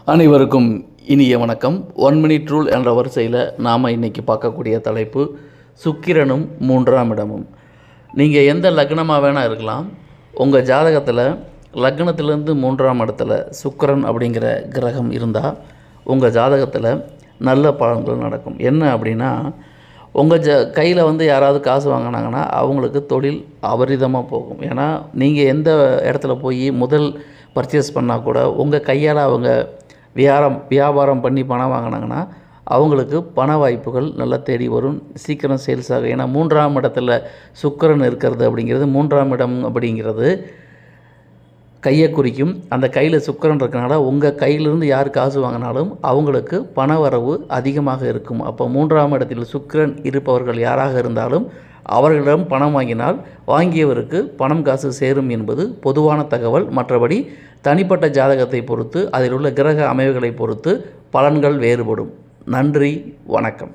அனைவருக்கும் இனிய வணக்கம். 1 மினிட் ரூல் என்ற வரிசையில் நாம் இன்றைக்கி பார்க்கக்கூடிய தலைப்பு சுக்கிரனும் 3ஆம் இடமும். நீங்கள் எந்த லக்னமாக வேணால் இருக்கலாம். உங்கள் ஜாதகத்தில் லக்னத்திலேருந்து 3ஆம் இடத்துல சுக்கிரன் அப்படிங்கிற கிரகம் இருந்தால் உங்கள் ஜாதகத்தில் நல்ல பலன்கள் நடக்கும். என்ன அப்படின்னா, உங்கள் கையில் யாராவது காசு வாங்கினாங்கன்னா அவங்களுக்கு தொழில் அபரிதமாக போகும். ஏன்னா நீங்கள் எந்த இடத்துல போய் முதல் பர்ச்சேஸ் பண்ணால் கூட உங்கள் கையால் அவங்க வியாபாரம் பண்ணி பணம் வாங்கினாங்கன்னா அவங்களுக்கு பண வாய்ப்புகள் நல்லா தேடி வரும், சீக்கிரம் சேல்ஸ் ஆகும். ஏன்னா 3ஆம் இடத்துல சுக்கிரன் இருக்கிறது அப்படிங்கிறது, 3ஆம் இடம் அப்படிங்கிறது கையை குறிக்கும். அந்த கையில் சுக்கிரன் இருக்கனால உங்கள் கையிலிருந்து யார் காசு வாங்கினாலும் அவங்களுக்கு பண வரவு அதிகமாக இருக்கும். அப்போ 3ஆம் இடத்தில் சுக்கிரன் இருப்பவர்கள் யாராக இருந்தாலும் அவர்களிடம் பணம் வாங்கினால் வாங்கியவருக்கு பணம் காசு சேரும் என்பது பொதுவான தகவல். மற்றபடி தனிப்பட்ட ஜாதகத்தை பொறுத்து அதில் உள்ள கிரக அமைவுகளை பொறுத்து பலன்கள் வேறுபடும். நன்றி, வணக்கம்.